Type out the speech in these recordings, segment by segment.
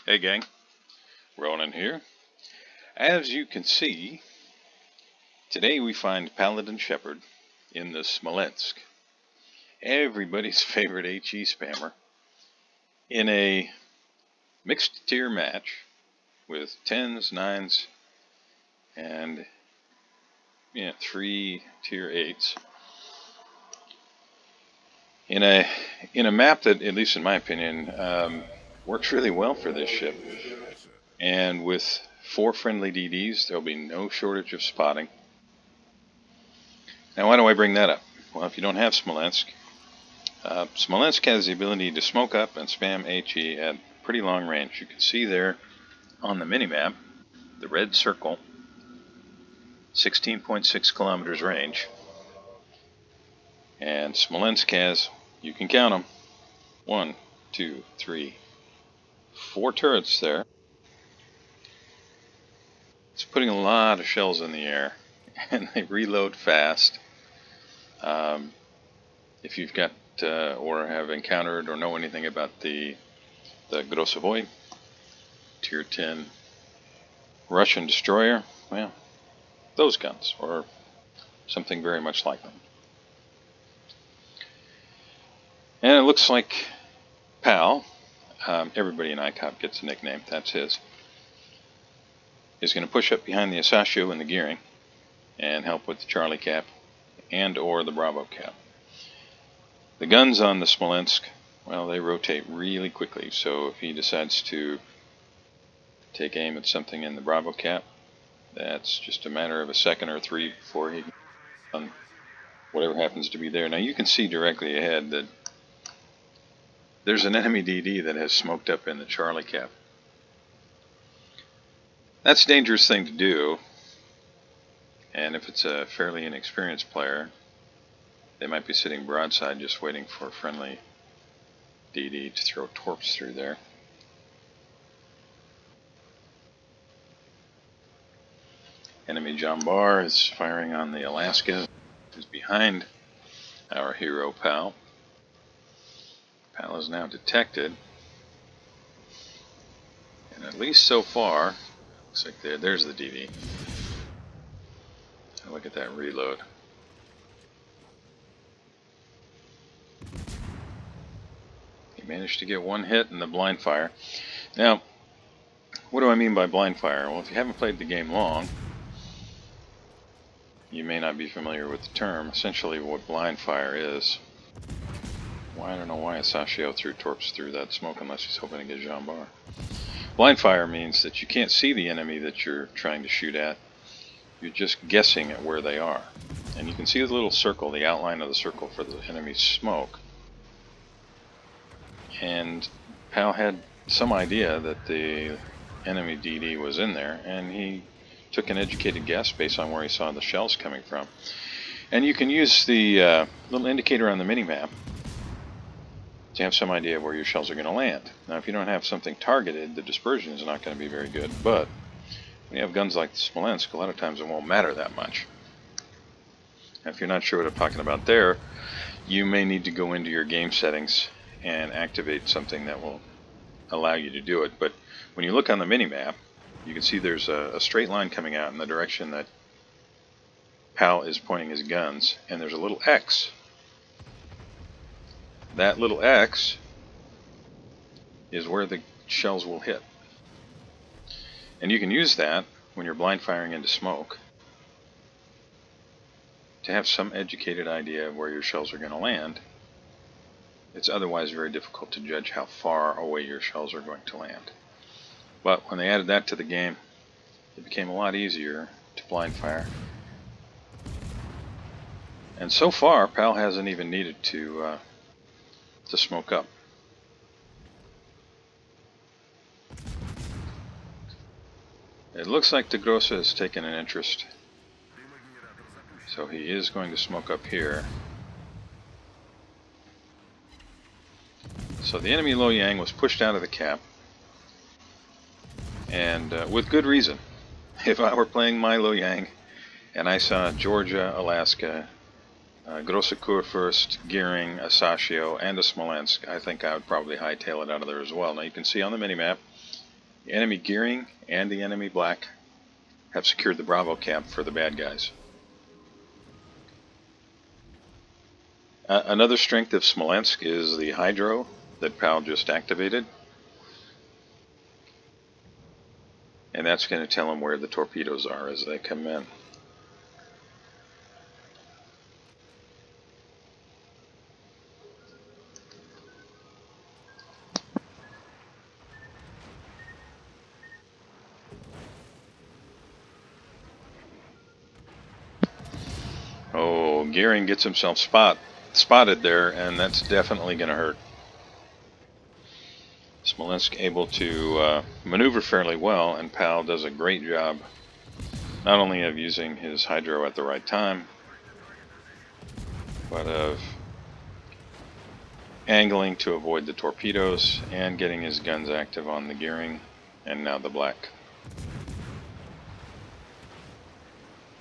Hey gang, Ronan here. As you can see, today we find Paladin Shepherd in the Smolensk, everybody's favorite HE spammer, in a mixed tier match with 10s, 9s, and 3 tier 8s. In a map that, at least in my opinion, works really well for this ship. And with 4 friendly DDs, there'll be no shortage of spotting. Now, why do I bring that up? Well, if you don't have Smolensk, Smolensk has the ability to smoke up and spam HE at pretty long range. You can see there on the minimap, the red circle, 16.6 kilometers range. And Smolensk has, you can count them, 1, 2, 3, 4 turrets there. It's putting a lot of shells in the air, and they reload fast. If you've got or have encountered or know anything about the Grosovoi Tier 10 Russian destroyer, well, those guns, or something very much like them. And it looks like Pal, everybody in ICOP gets a nickname, that's his, is going to push up behind the Asashio and the gearing and help with the Charlie cap and or the Bravo cap. The guns on the Smolensk, well, they rotate really quickly, so if he decides to take aim at something in the Bravo cap, that's just a matter of a second or 3 before he on whatever happens to be there. Now you can see directly ahead that there's an enemy DD that has smoked up in the Charlie cap. That's a dangerous thing to do, and if it's a fairly inexperienced player, they might be sitting broadside just waiting for a friendly DD to throw torps through there. Enemy John Barr is firing on the Alaska, who's behind our hero Pal. Pal is now detected, and at least so far, looks like there's the DD. Look at that reload. He managed to get one hit in the blind fire. Now, what do I mean by blind fire? Well, if you haven't played the game long, you may not be familiar with the term. Essentially what blind fire is. Well, I don't know why Asashio threw torps through that smoke unless he's hoping to get Jean Bar. Blind fire means that you can't see the enemy that you're trying to shoot at. You're just guessing at where they are. And you can see the little circle, the outline of the circle for the enemy's smoke. And Pal had some idea that the enemy DD was in there, and he took an educated guess based on where he saw the shells coming from. And you can use the little indicator on the minimap to have some idea of where your shells are going to land. Now, if you don't have something targeted, the dispersion is not going to be very good, but when you have guns like the Smolensk, a lot of times it won't matter that much. Now, if you're not sure what I'm talking about there, you may need to go into your game settings and activate something that will allow you to do it. But when you look on the minimap, you can see there's a straight line coming out in the direction that Pal is pointing his guns, and there's a little X. That little X is where the shells will hit. And you can use that when you're blind firing into smoke to have some educated idea of where your shells are going to land. It's otherwise very difficult to judge how far away your shells are going to land. But when they added that to the game, it became a lot easier to blind fire. And so far, Pal hasn't even needed to smoke up. It looks like the Grossa has taken an interest, so he is going to smoke up here. So the enemy Lo Yang was pushed out of the cap, and with good reason. If I were playing my Lo Yang and I saw Georgia, Alaska, Grossa Kurfürst, Gearing, Asashio, and a Smolensk, I think I would probably hightail it out of there as well. Now you can see on the minimap, The enemy gearing and the enemy black have secured the Bravo cap for the bad guys. Another strength of Smolensk is the hydro that PAL just activated. And that's going to tell them where the torpedoes are as they come in. Oh, Gearing gets himself spotted there, and that's definitely going to hurt. Smolensk able to maneuver fairly well, and PAL does a great job not only of using his hydro at the right time, but of angling to avoid the torpedoes and getting his guns active on the Gearing and now the black.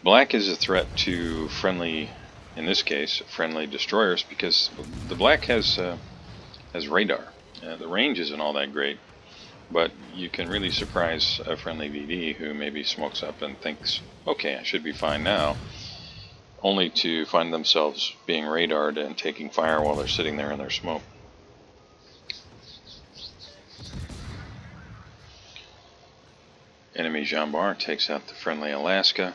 Black is a threat to friendly, in this case, friendly destroyers, because the black has radar. The range isn't all that great, but you can really surprise a friendly VD who maybe smokes up and thinks, okay, I should be fine now, only to find themselves being radared and taking fire while they're sitting there in their smoke. Enemy Jean Bar takes out the friendly Alaska.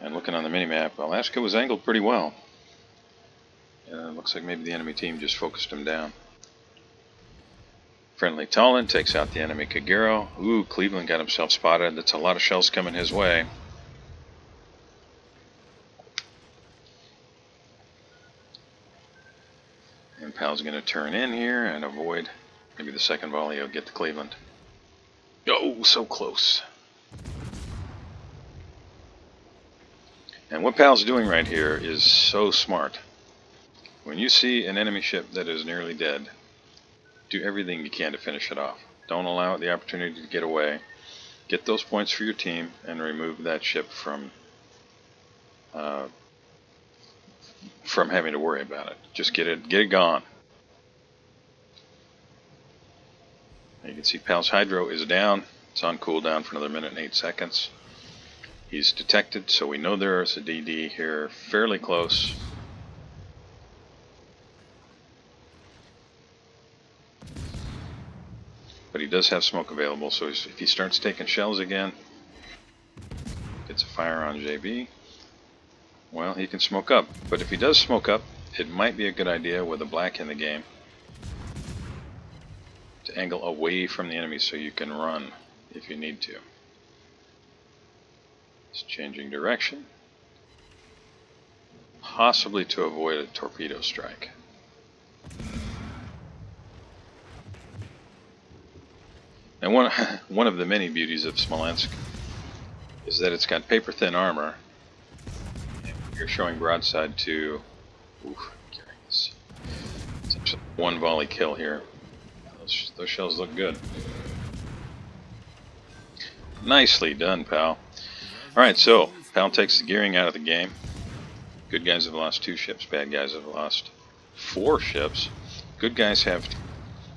And looking on the minimap, Alaska was angled pretty well. Looks like maybe the enemy team just focused him down. Friendly Talon takes out the enemy Kagero. Ooh, Cleveland got himself spotted. That's a lot of shells coming his way. And PAL's going to turn in here and avoid. Maybe the second volley will get to Cleveland. Oh, so close. And what PAL's doing right here is so smart. When you see an enemy ship that is nearly dead, do everything you can to finish it off. Don't allow it the opportunity to get away. Get those points for your team and remove that ship from having to worry about it. Just get it gone. You can see PAL's hydro is down. It's on cooldown for another minute and 8 seconds. He's detected, so we know there's a DD here fairly close. But he does have smoke available, so if he starts taking shells again, gets a fire on JB, well, he can smoke up. But if he does smoke up, it might be a good idea with a black in the game to angle away from the enemy so you can run if you need to. It's changing direction, possibly to avoid a torpedo strike. And one of the many beauties of Smolensk is that it's got paper-thin armor. You're showing broadside to... Oof, it's actually one volley kill here. Those shells look good. Nicely done, PAL. Alright, so PAL takes the Gearing out of the game. Good guys have lost 2 ships, bad guys have lost 4 ships. Good guys have...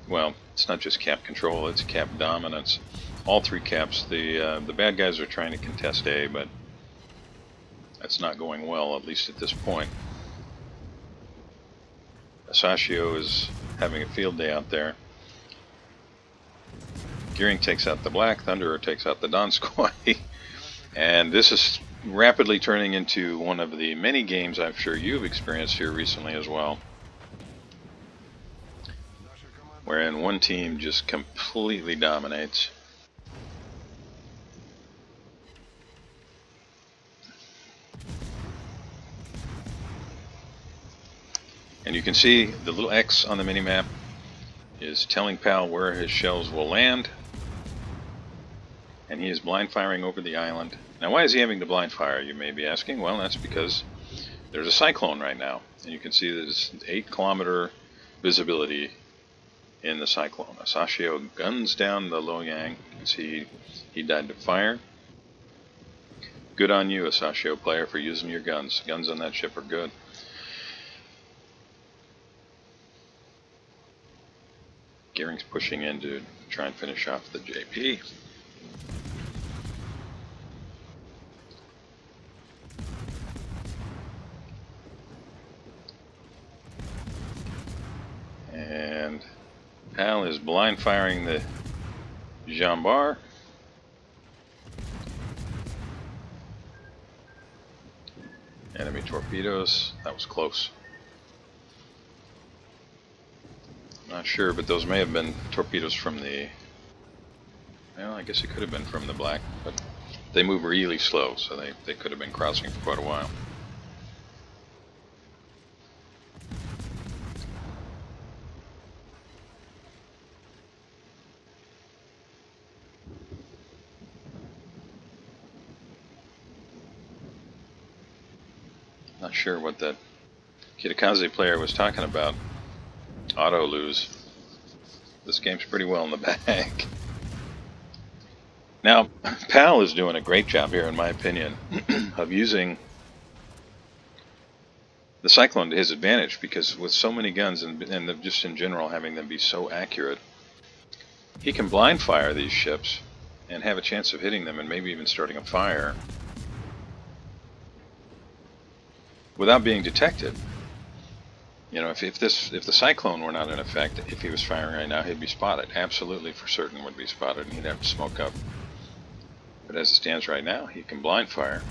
Well, it's not just cap control, it's cap dominance. All 3 caps. The bad guys are trying to contest A, but that's not going well, at least at this point. Asashio is having a field day out there. Gearing takes out the black, Thunderer takes out the Donskoy. And this is rapidly turning into one of the many games I'm sure you've experienced here recently as well, wherein one team just completely dominates. And you can see the little X on the minimap is telling PAL where his shells will land. And he is blind firing over the island. Now, why is he having to blind fire, you may be asking? Well, that's because there's a cyclone right now. And you can see there's 8-kilometer visibility in the cyclone. Asashio guns down the Loyang. You can see he died to fire. Good on you, Asashio player, for using your guns. Guns on that ship are good. Gearing's pushing in to try and finish off the JP. And Hal is blind firing the Jean Bar. Enemy torpedoes. That was close. Not sure, but those may have been torpedoes from the... Well, I guess it could have been from the black, but they move really slow, so they could have been crossing for quite a while. Not sure what that Kitakaze player was talking about. Auto lose. This game's pretty well in the bag. Now, PAL is doing a great job here, in my opinion, of using the Cyclone to his advantage, because with so many guns and just in general having them be so accurate, he can blind fire these ships and have a chance of hitting them and maybe even starting a fire without being detected. You know, if the Cyclone were not in effect, if he was firing right now, he'd be spotted. Absolutely, for certain would be spotted, and he'd have to smoke up. But as it stands right now, he can blind fire.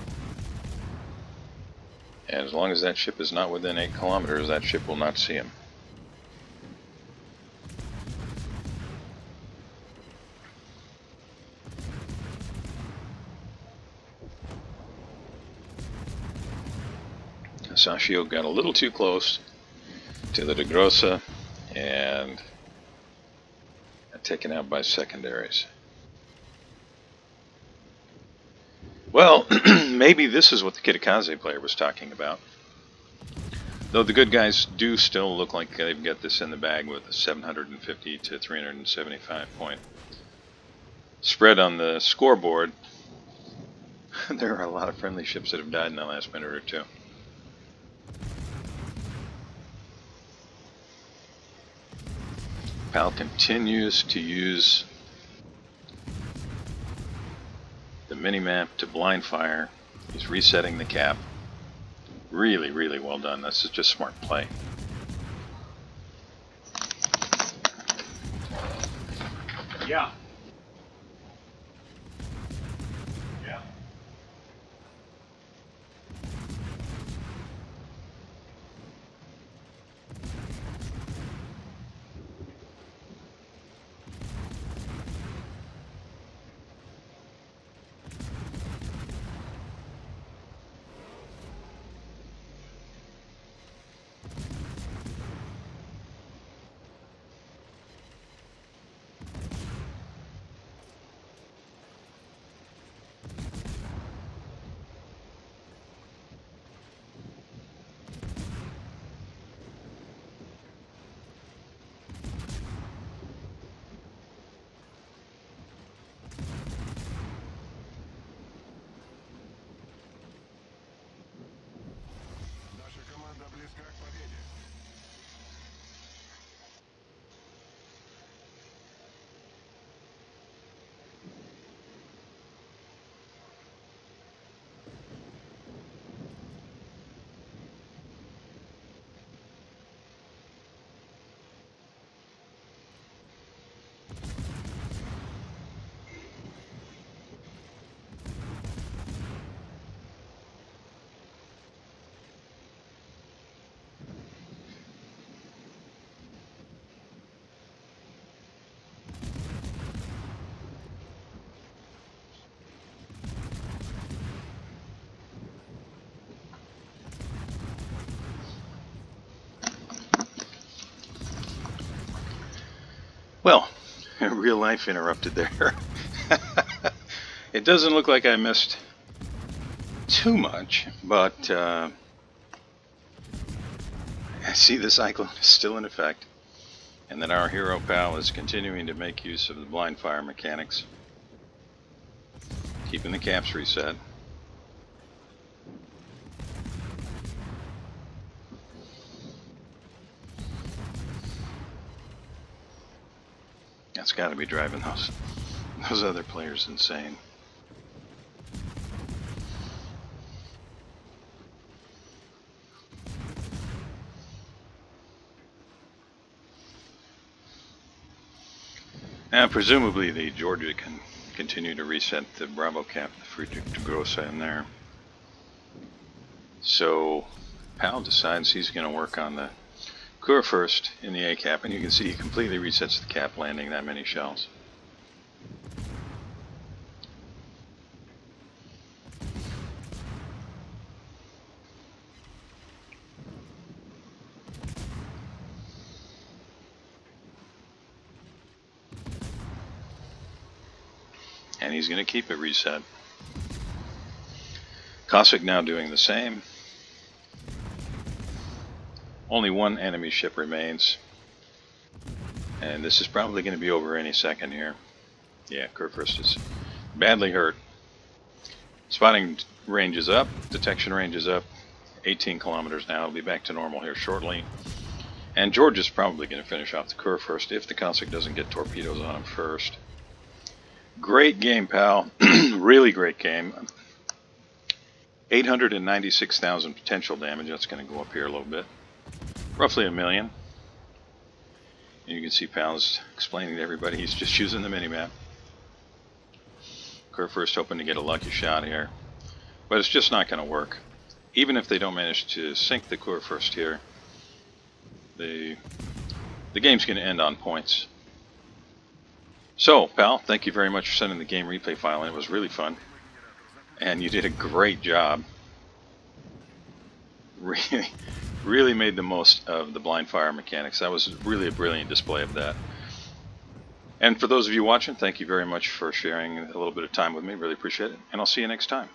And as long as that ship is not within 8 kilometers, that ship will not see him. Sashio got a little too close to the De Grossa and taken out by secondaries. Well, maybe this is what the Kitakaze player was talking about. Though the good guys do still look like they've got this in the bag with a 750 to 375 point spread on the scoreboard. There are a lot of friendly ships that have died in the last minute or two. PAL continues to use the minimap to blind fire. He's resetting the cap. Really, really well done. This is just smart play. Yeah. Well, real life interrupted there. It doesn't look like I missed too much, but I see the Cyclone is still in effect, and that our hero PAL is continuing to make use of the blind fire mechanics, keeping the caps reset. That's got to be driving those other players insane. Now, presumably the Georgia can continue to reset the Bravo cap, the Friedrich de Grosse in there. So Pal decides he's going to work on the Kur first in the A cap, and you can see he completely resets the cap, landing that many shells. And he's going to keep it reset. Cossack now doing the same. Only one enemy ship remains. And this is probably going to be over any second here. Yeah, Kurfürst is badly hurt. Spotting range is up. Detection range is up. 18 kilometers now. It'll be back to normal here shortly. And George is probably going to finish off the Kurfürst if the Cossack doesn't get torpedoes on him first. Great game, pal. Really great game. 896,000 potential damage. That's going to go up here a little bit. Roughly 1 million. And you can see Pal's explaining to everybody he's just using the minimap. Kurfürst hoping to get a lucky shot here. But it's just not going to work. Even if they don't manage to sink the Kurfürst here, the game's going to end on points. So, pal, thank you very much for sending the game replay file in. It was really fun. And you did a great job. Really made the most of the blind fire mechanics. That was really a brilliant display of that. And for those of you watching, thank you very much for sharing a little bit of time with me. Really appreciate it. And I'll see you next time.